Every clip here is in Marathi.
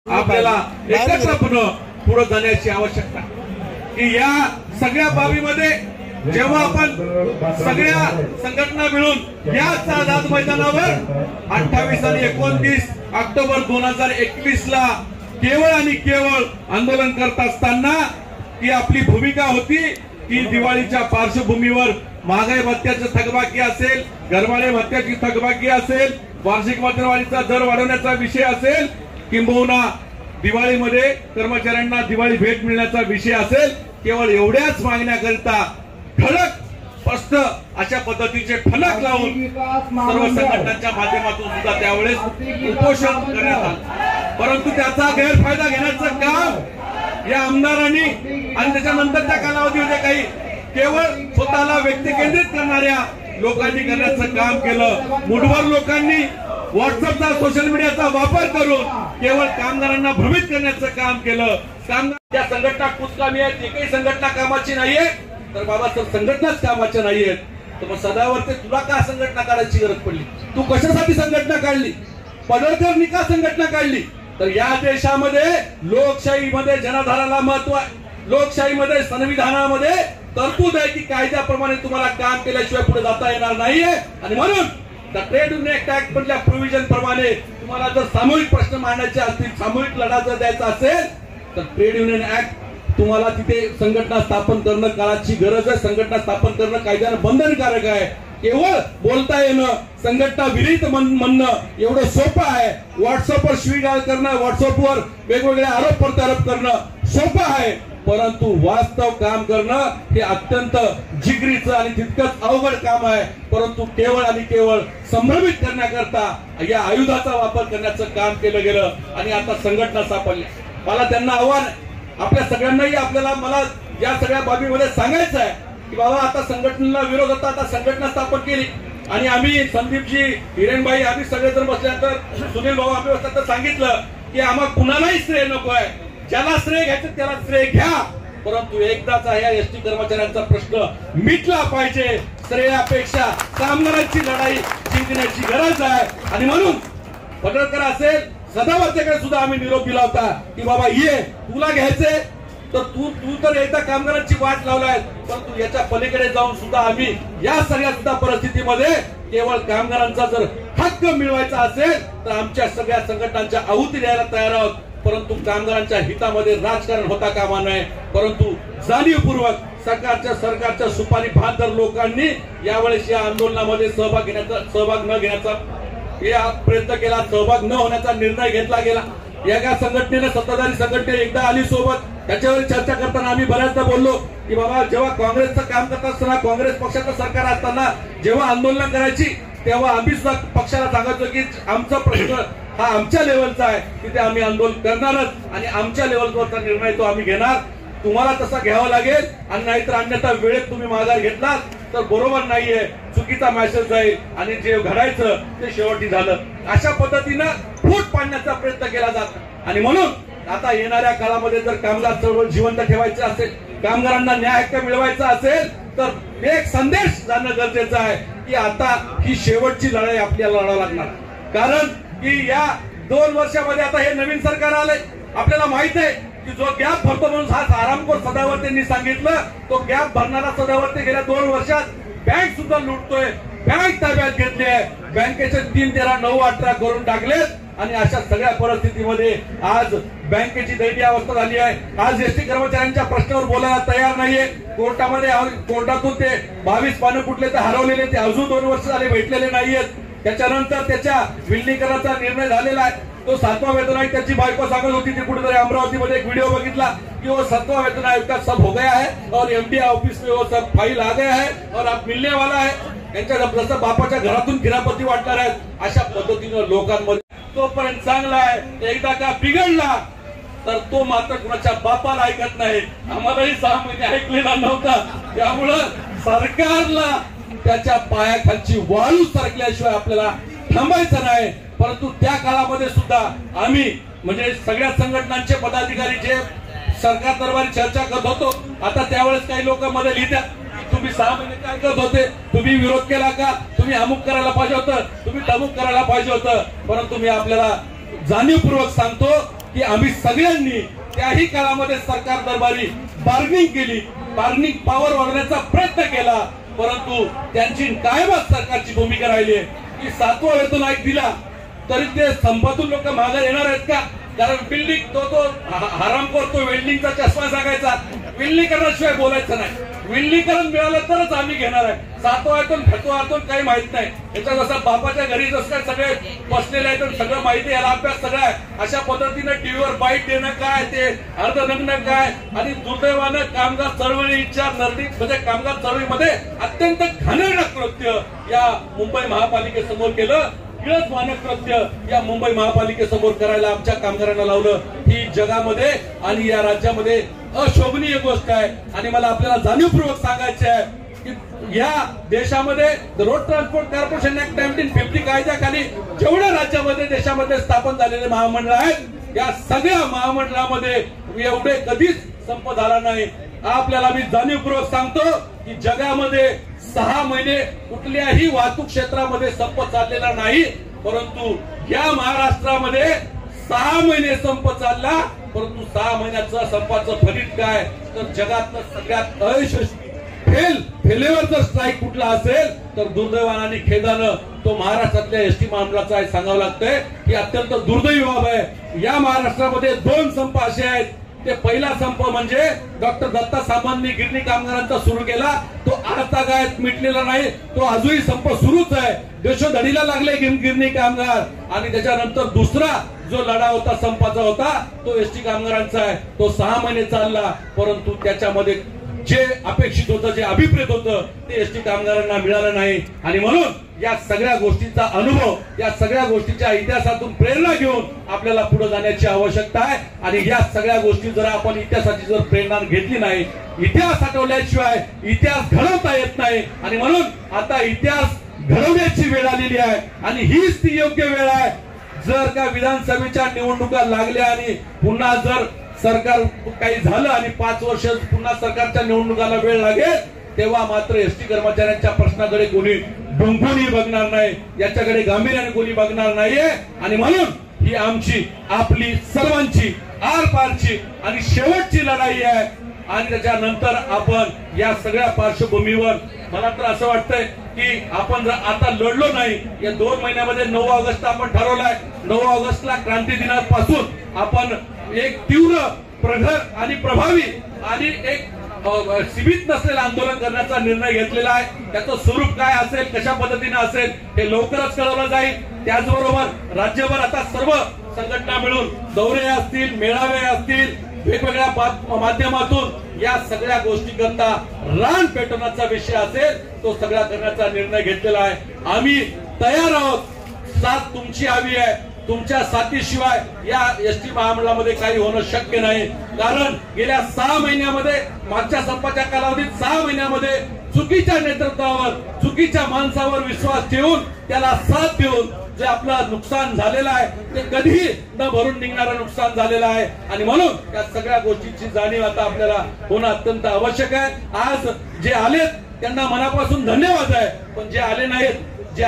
आपल्याला एकत्रपणे पुढे जाण्याची आवश्यकता की या सगळ्या बाबीमध्ये जेव्हा आपण सगळ्या संघटना मिळून याच आझाद मैदानावर 28 आणि 29 ऑक्टोबर 2021 ला केवळ आणि केवळ आंदोलन करत असताना की आपली भूमिका होती की दिवाळीच्या पार्श्वभूमीवर महागाई भत्त्याची थकबाकी असेल, घरभाडे भत्त्याची थकबाकी असेल, वार्षिक वेतनवाढीचा दर वाढवण्याचा विषय असेल, किंबहुना दिवाळीमध्ये कर्मचाऱ्यांना दिवाळी भेट मिळण्याचा विषय असेल, केवळ एवढ्याच मागण्याकरिता ठळक स्पष्ट अशा पद्धतीचे फलक लावून सर्व संघटनांच्या माध्यमातून सुद्धा त्यावेळेस उपोषण करण्यात आलं। परंतु त्याचा गैरफायदा घेण्याचं काम या आमदारांनी आणि त्याच्यानंतरच्या कालावधीमध्ये काही केवळ स्वतःला व्यक्ती केंद्रित करणाऱ्या लोकांनी करण्याचं काम केलं। मुठभर लोकांनी व्हॉट्सअपचा सोशल मीडियाचा वापर करून केवळ कामगारांना भ्रमित करण्याचं काम केलं। त्या संघटना कुचकामी आहेत, एकही संघटना कामाची नाहीये, तर बाबासाहेब संघटनाच कामाच्या नाहीयेत। तर मग सदावर्ते तुला का संघटना काढायची गरज पडली? तू कशासाठी संघटना काढली? पडळकरनी का संघटना काढली? तर या देशामध्ये लोकशाहीमध्ये जनाधाराला महत्व आहे, लोकशाहीमध्ये संविधानामध्ये तरतूद आहे की कायद्याप्रमाणे तुम्हाला काम केल्याशिवाय पुढे जाता येणार नाहीये। आणि म्हणून ट्रेड युनियन ऍक्ट मधल्या प्रोव्हिजन प्रमाणे तुम्हाला जर सामूहिक प्रश्न मांडायचे असतील, सामूहिक लढा जर द्यायचा असेल, तर ट्रेड युनियन ऍक्ट तुम्हाला तिथे संघटना स्थापन करणं काळाची गरज आहे। संघटना स्थापन करणं कायद्यानं बंधनकारक आहे। केवळ बोलता येणं, संघटना विरहित म्हणणं एवढं सोपं आहे। व्हॉट्सअपवर शिवीगाळ करणं, व्हॉट्सअपवर वेगवेगळे आरोप प्रत्यारोप करणं सोपं आहे, परंतु वास्तव काम करणं हे अत्यंत जिगरीचं आणि तितकंच अवघड काम आहे। परंतु केवळ आणि केवळ संभ्रमित करण्याकरता या आयुधाचा वापर करण्याचं काम केलं गेलं आणि आता संघटना सापडली। मला त्यांना आव्हान आहे, आपल्या सगळ्यांनाही आपल्याला मला या सगळ्या बाबीमध्ये सांगायचं आहे की बाबा आता संघटनेला विरोध होता, आता संघटना स्थापन केली आणि आम्ही संदीपजी, हिरेनबाई आम्ही सगळेजण बसल्यानंतर सुनील भाऊ आम्ही बसल्यानंतर सांगितलं की आम्हाला कुणालाही श्रेय नको आहे, ज्याला श्रेय घ्यायचं त्याला श्रेय घ्या, परंतु एकदाचा या एसटी कर्मचाऱ्यांचा प्रश्न मिटला पाहिजे। श्रेयापेक्षा कामगारांची लढाई जिंकण्याची गरज आहे आणि म्हणून पडळकर असेल, सदावर्तेकडे सुद्धा आम्ही निरोप दिला होता की बाबा ये, तुला घ्यायचंय तर तू तर एकदा कामगारांची वाट लावलाय, परंतु याच्या पलीकडे जाऊन सुद्धा आम्ही या सगळ्या सुद्धा परिस्थितीमध्ये केवळ कामगारांचा जर हक्क मिळवायचा असेल तर आमच्या सगळ्या संघटनांच्या आहुती द्यायला तयार आहोत, परंतु कामगारांच्या हितामध्ये राजकारण होता कामा नये। परंतु जाणीवपूर्वक सरकारच्या सुपारी बहादर लोकांनी यावेळेस या आंदोलनामध्ये सहभाग न घेण्याचा प्रयत्न केला, सहभाग न होण्याचा निर्णय घेतला गेला। या संघटनेने सत्ताधारी संघटने एकदा आली सोबत, त्याच्यावर चर्चा करताना आम्ही बऱ्याचदा बोललो की बाबा जेव्हा काँग्रेसचं काम करत असताना, काँग्रेस पक्षाचं सरकार असताना जेव्हा आंदोलन करायची तेव्हा आम्ही सुद्धा पक्षाला सांगायचो की आमचा प्रश्न हा आमच्या लेवलचा आहे, तिथे आम्ही आंदोलन करणारच आणि आमच्या लेवलवरचा निर्णय तो आम्ही घेणार, तुम्हाला तसा घ्यावा लागेल आणि नाहीतर अन्यथा वेळेत तुम्ही माघार घेतलात तर बरोबर नाहीये, चुकीचा मेसेज जाईल आणि जे घडायचं ते शेवटी झालं। अशा पद्धतीनं फूट पाडण्याचा प्रयत्न केला जातो आणि म्हणून आता येणाऱ्या काळामध्ये जर कामगार चळवळ जिवंत ठेवायची असेल, कामगारांना न्याय हक्क मिळवायचा असेल तर एक संदेश जाणं गरजेचं आहे की आता ही शेवटची लढाई आपल्याला लढावं लागणार, कारण की या 2 वर्षामध्ये आता हे नवीन सरकार आलंय। आपल्याला माहित आहे की जो गॅप भरतो म्हणून हा आरामखोर सदावर्तेंनी सांगितलं, तो गॅप भरणारा सदावर्ते गेल्या 2 वर्षात बँक सुद्धा लुटतोय, बँक ताब्यात घेतली आहे, बँकेचे 3, 13, 9, 18 करून टाकलेत आणि अशा सगळ्या परिस्थितीमध्ये आज बँकेची दैनीय अवस्था झाली आहे। आज एसटी कर्मचाऱ्यांच्या प्रश्नावर बोलायला तयार नाहीये। कोर्टातून ते 22 पानं कुठले तर हरवलेले, ते अजून 2 वर्ष झाले भेटलेले नाहीयेत। त्याच्यानंतर त्याच्या विलिनीकरणाचा निर्णय झालेला आहे, तो 7वा वेतन आयोग, त्याची बायको सांगत होती, ती कुठेतरी अमरावतीमध्ये एक व्हिडिओ बघितला की वो 7वां वेतन आयोग का सब हो गया है और एमडी ऑफिस में वो सब फाइल आ गया है और अब मिलने वाला है। त्यांच्या जसं बापाच्या घरातून किरापती वाटणार आहेत, अशा पद्धतीनं लोकांमध्ये तोपर्यंत चांगला आहे, एकदा का बिघडला तर तो मात्र कुणाच्या बापाला ऐकत नाही। आम्हालाही 6 महिने ऐकलेला नव्हता, त्यामुळं सरकारला त्याच्या पायाखालची वाळू सरकल्याशिवाय आपल्याला थांबायचं नाही। परंतु त्या काळामध्ये सुद्धा आम्ही म्हणजे सगळ्या संघटनांचे पदाधिकारी जे सरकार दरबारी चर्चा करत होतो, आता त्यावेळेस काही लोक मध्ये लिहितात तुम्ही 6 महिने काय करत होते, तुम्ही विरोध केला का, तुम्ही अमुक करायला पाहिजे होतं, तुम्ही तमुक करायला पाहिजे होतं, परंतु मी आपल्याला जाणीवपूर्वक सांगतो की आम्ही सगळ्यांनी त्याही काळामध्ये सरकार दरबारी बार्गेनिंग केली, बार्गेनिंग पॉवर वाढवण्याचा प्रयत्न केला, परंतु त्यांची कायमच सरकारची भूमिका राहिली की 7वा वेतन आयोग दिला तरी ते संपातून लोक मागे येणार आहेत का? कारण बिल्डिंग तो हरामखोर तो वेल्डिंगचा चष्मा सांगायचा, विलनीकरणाशिवाय बोलायचं नाही, विलनीकरण मिळालं तरच आम्ही घेणार आहे. 7वा वेतन 8वा वेतन काही माहित नाही. याचा जसा बापाच्या घरी जसं काय सगळे बसलेले आहेत सगळं माहिती, याला अभ्यास सगळा आहे. अशा पद्धतीने टीव्हीवर बाईट देणं काय, ते अर्धनग्न काय, आणि दुर्दैवानं कामगार चळवळीच्या म्हणजे कामगार चळवळीमध्ये अत्यंत घाणेरडं कृत्य या मुंबई महापालिकेसमोर केलं. किळस मानक कृत्य या मुंबई महापालिकेसमोर करायला आमच्या कामगारांना लावलं. ही जगामध्ये आणि या राज्यामध्ये अशोभनीय गोष्ट आहे. आणि मला आपल्याला जाणीवपूर्वक सांगायचे आहे की या देशामध्ये रोड ट्रान्सपोर्ट कॉर्पोरेशन ऍक्ट 1950 कायद्याखाली जेवढ्या राज्यामध्ये देशामध्ये स्थापन झालेले महामंडळ आहेत, या सगळ्या महामंडळामध्ये एवढे कधीच संप झाला नाही. आपल्याला मी जाणीवपूर्वक सांगतो की जगामध्ये 6 महिने कुठल्याही वाहतूक क्षेत्रामध्ये संप चाललेला नाही, परंतु या महाराष्ट्रामध्ये 6 महिने संप चालला. परंतु 6 महिन्याचं संपाचं फलित काय, तर जगातलं सगळ्यात अयशस्वी फेलेवर जर स्ट्राईक कुठला असेल तर दुर्दैवानं आणि खेदानं तो महाराष्ट्रातल्या एसटी महामंडळाचा आहे. सांगावं लागतंय की अत्यंत दुर्दैवी बाब आहे. या महाराष्ट्रामध्ये 2 संप असे आहेत. ते पहिला संप म्हणजे डॉक्टर दत्ता सामंतनी गिरणी कामगारांचा सुरू केला, तो आजतागायत मिटलेला नाही, तो अजूनही संप सुरूच आहे. देशोधडीला लागले गिरणी कामगार. आणि त्याच्यानंतर दुसरा जो लढा होता संपाचा होता तो एसटी कामगारांचा आहे. तो 6 महिने चालला, परंतु त्याच्यामध्ये जे अपेक्षित होतं, जे अभिप्रेत होतं ते एसटी कामगारांना मिळालं नाही. आणि म्हणून या सगळ्या गोष्टींचा अनुभव, या सगळ्या गोष्टीच्या इतिहासातून प्रेरणा घेऊन आपल्याला पुढे जाण्याची आवश्यकता आहे. आणि या सगळ्या गोष्टी जर आपण इतिहासाची जर प्रेरणा घेतली नाही, इतिहास आठवल्याशिवाय इतिहास घडवता येत नाही. आणि म्हणून आता इतिहास घडवण्याची वेळ आलेली आहे आणि हीच ती योग्य वेळ आहे. जर का विधानसभेच्या निवडणुका लागल्या आणि पुन्हा जर सरकार काही झालं आणि 5 वर्ष पुन्हा सरकारच्या निवडणुकाला वेळ लागेल, तेव्हा मात्र एसटी कर्मचाऱ्यांच्या प्रश्नाकडे कोणी डोंबूनही बघणार नाही, याच्याकडे गांभीर्याने कोणी बघणार नाहीये. आणि म्हणून ही आमची, आपली सर्वांची आरपारची आणि शेवटची लढाई आहे. आणि त्याच्यानंतर आपण या सगळ्या पार्श्वभूमीवर मला तर असं वाटतंय की आपण जर आता लढलो नाही, या 2 महिन्यामध्ये 9 ऑगस्ट आपण ठरवलाय. 9 ऑगस्टला क्रांती दिनापासून आपण एक तीव्र, प्रखर आणि प्रभावी आणि एक सीमित नसलेलं आंदोलन करण्याचा निर्णय घेतलेला आहे. त्याचं स्वरूप काय असेल, कशा पद्धतीने असेल हे लवकरच कळवलं जाईल. त्याचबरोबर राज्यभर आता सर्व संघटना मिळून दौरे असतील, मेळावे असतील, वेगवेगळ्या माध्यमातून या सगळ्या गोष्टी करता रान पेटवण्याचा विषय असेल तो सगळा करण्याचा निर्णय घेतलेला आहे. आम्ही तयार आहोत. साथ तुमची हवी आहे. तुमच्या साथीशिवाय या एसटी महामंडळामध्ये काही होणं शक्य नाही. कारण गेल्या 6 महिन्यामध्ये, मागच्या संपाच्या कालावधीत 6 महिन्यामध्ये चुकीच्या नेतृत्वावर, चुकीच्या माणसावर विश्वास ठेवून त्याला साथ देऊन जे आपलं नुकसान झालेलं आहे ते कधीही न भरून निघणारं नुकसान झालेलं आहे. आणि म्हणून या सगळ्या गोष्टींची जाणीव आता आपल्याला होणं अत्यंत आवश्यक आहे. आज जे आलेत त्यांना मनापासून धन्यवाद आहे, पण जे आले नाहीत, जे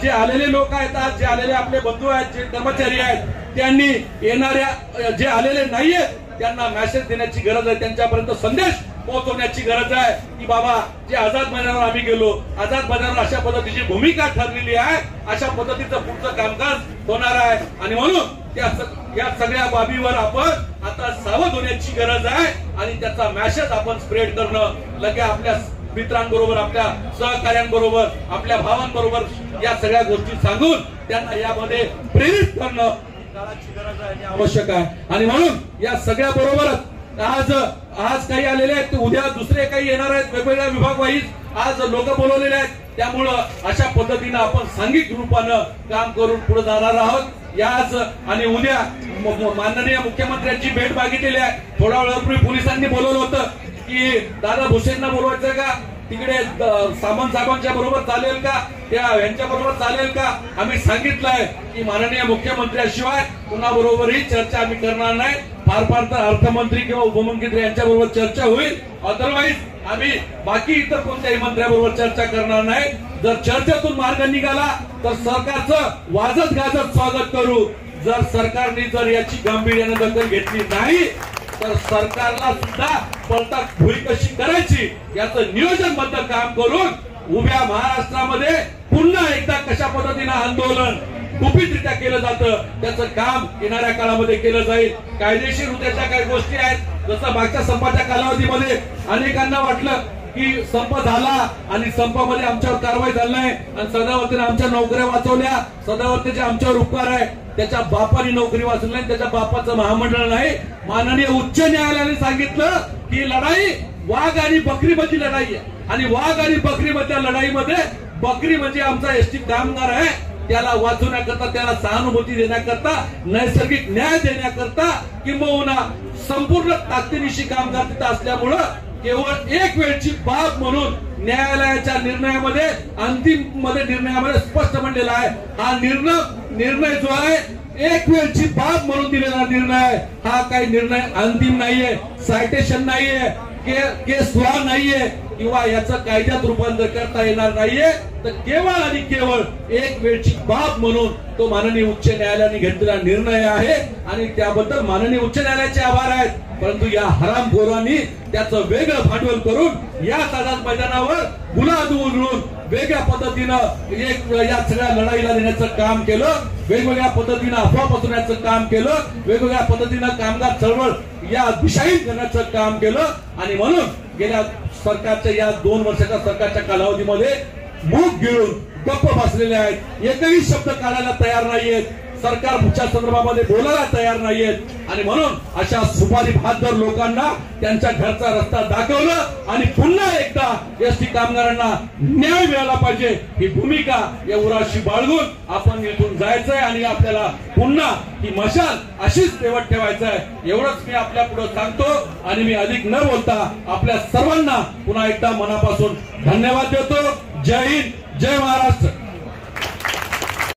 आलेले लोक आहेत, आज जे आलेले आपले बंधू आहेत, जे कर्मचारी आहेत, त्यांनी येणाऱ्या जे आलेले नाहीयेत त्यांना मेसेज देण्याची गरज आहे. त्यांच्यापर्यंत संदेश पोहोचवण्याची गरज आहे की बाबा जे आझाद मैदानावर आम्ही गेलो, आझाद मैदानावर अशा पद्धतीची भूमिका ठरलेली आहे, अशा पद्धतीचं पुढचं कामकाज होणार आहे. आणि म्हणून या सगळ्या बाबीवर आपण आता सावध होण्याची गरज आहे आणि त्याचा मेसेज आपण स्प्रेड करणं, लगे आपल्या मित्रांबरोबर, आपल्या सहकार्यांबरोबर, आपल्या भावांबरोबर या सगळ्या गोष्टी सांगून त्यांना यामध्ये प्रेरित करणं काळाची गरज आहे, आवश्यक आहे. आणि म्हणून या सगळ्या बरोबरच आज काही आलेले आहेत, उद्या दुसरे काही येणार आहेत, वेगवेगळ्या विभाग वाईज आज लोक बोलवलेले आहेत. त्यामुळं अशा पद्धतीनं आपण सांघिक रूपानं काम करून पुढे जाणार आहोत. आज आणि उद्या माननीय मुख्यमंत्र्यांची भेट मागितलेली आहे. थोडा वेळापूर्वी पोलिसांनी बोलवलं होतं की दादा भुसेंना बोलवायचं का, तिकडे सामंत साहेबांच्या बरोबर चालेल का, त्या यांच्या बरोबर चालेल का. आम्ही सांगितलंय की माननीय मुख्यमंत्र्याशिवाय कुणाबरोबरही चर्चा आम्ही करणार नाही. फार तर अर्थमंत्री किंवा उपमुख्यमंत्री यांच्या बरोबर चर्चा होईल, अदरवाईज आम्ही बाकी इतर कोणत्याही मंत्र्याबरोबर चर्चा करणार नाही. जर चर्चेतून मार्ग निघाला तर सरकारचं वाजत गाजत स्वागत करू. जर सरकारने जर याची गांभीर्याने दखल घेतली नाही तर सरकारला सुद्धा पलटा भुई कशी करायची याचं नियोजनबद्ध काम करून उभ्या महाराष्ट्रामध्ये पुन्हा एकदा कशा पद्धतीने आंदोलन गुपितरित्या केलं जातं त्याचं काम येणाऱ्या काळामध्ये केलं जाईल। कायदेशीर त्याच्या काही गोष्टी आहेत, जसं मागच्या संपाच्या कालावधीमध्ये अनेकांना वाटलं की संप झाला आणि संपामध्ये आमच्यावर कारवाई झाली नाही आणि सदावर्तीने आमच्या नोकऱ्या वाचवल्या, सदावर्तीचे आमच्यावर उपकार आहे, त्याच्या बापाने नोकरी वाचवली नाही, त्याच्या बापाचं महामंडळ नाही। माननीय उच्च न्यायालयाने सांगितलं की लढाई वाघ आणि बकरी मधली लढाई आहे आणि वाघ आणि बकरी मधल्या लढाईमध्ये बकरी म्हणजे आमचा एसटी कामगार आहे, त्याला वाचवण्याकरता, त्याला सहानुभूती देण्याकरता, नैसर्गिक न्याय देण्याकरता किंबहुना संपूर्ण ताकदीनिशी कामगार तिथं असल्यामुळं केवळ एक वेळची बाब म्हणून न्यायालयाच्या निर्णयामध्ये अंतिम निर्णयामध्ये स्पष्ट म्हणलेला आहे। हा निर्णय जो आहे एक वेळची बाब म्हणून दिलेला निर्णय, हा काही निर्णय अंतिम नाहीये, सायटेशन नाहीये, केस लॉ नाहीये किंवा याचं कायद्यात रूपांतर करता येणार नाहीये, तर केवळ आणि केवळ एक वेळची बाब म्हणून तो माननीय उच्च न्यायालयाने घेतलेला निर्णय आहे आणि त्याबद्दल माननीय उच्च न्यायालयाचे आभार आहेत। परंतु या हरामखोरांनी त्याचं वेगळं भांडवल करून या आझाद मैदानावर गुलाब उधळून वेगळ्या पद्धतीनं या सगळ्या लढाईला देण्याचं काम केलं, वेगवेगळ्या पद्धतीनं अफवा पसरवण्याचं काम केलं, वेगवेगळ्या पद्धतीनं कामगार चळवळ या दिशाहीन करण्याचं काम केलं आणि म्हणून गेल्या सरकारच्या या 2 वर्षाच्या सरकारच्या कालावधीमध्ये मूग गिळून गप्प बसलेले आहेत, एकही शब्द काढायला तयार नाहीयेत, सरकार पुढच्या संदर्भामध्ये बोलायला तयार नाहीयेत आणि म्हणून अशा सुपारी बहादर लोकांना त्यांच्या घरचा रस्ता दाखवलं आणि पुन्हा एकदा एसटी कामगारांना न्याय मिळाला पाहिजे ही भूमिका या उराशी बाळगून आपण इथून जायचंय आणि आपल्याला पुन्हा ही मशाल अशीच तेवत ठेवायचं आहे, एवढंच मी आपल्या पुढे सांगतो आणि मी अधिक न बोलता आपल्या सर्वांना पुन्हा एकदा मनापासून धन्यवाद देतो। जय हिंद, जय महाराष्ट्र।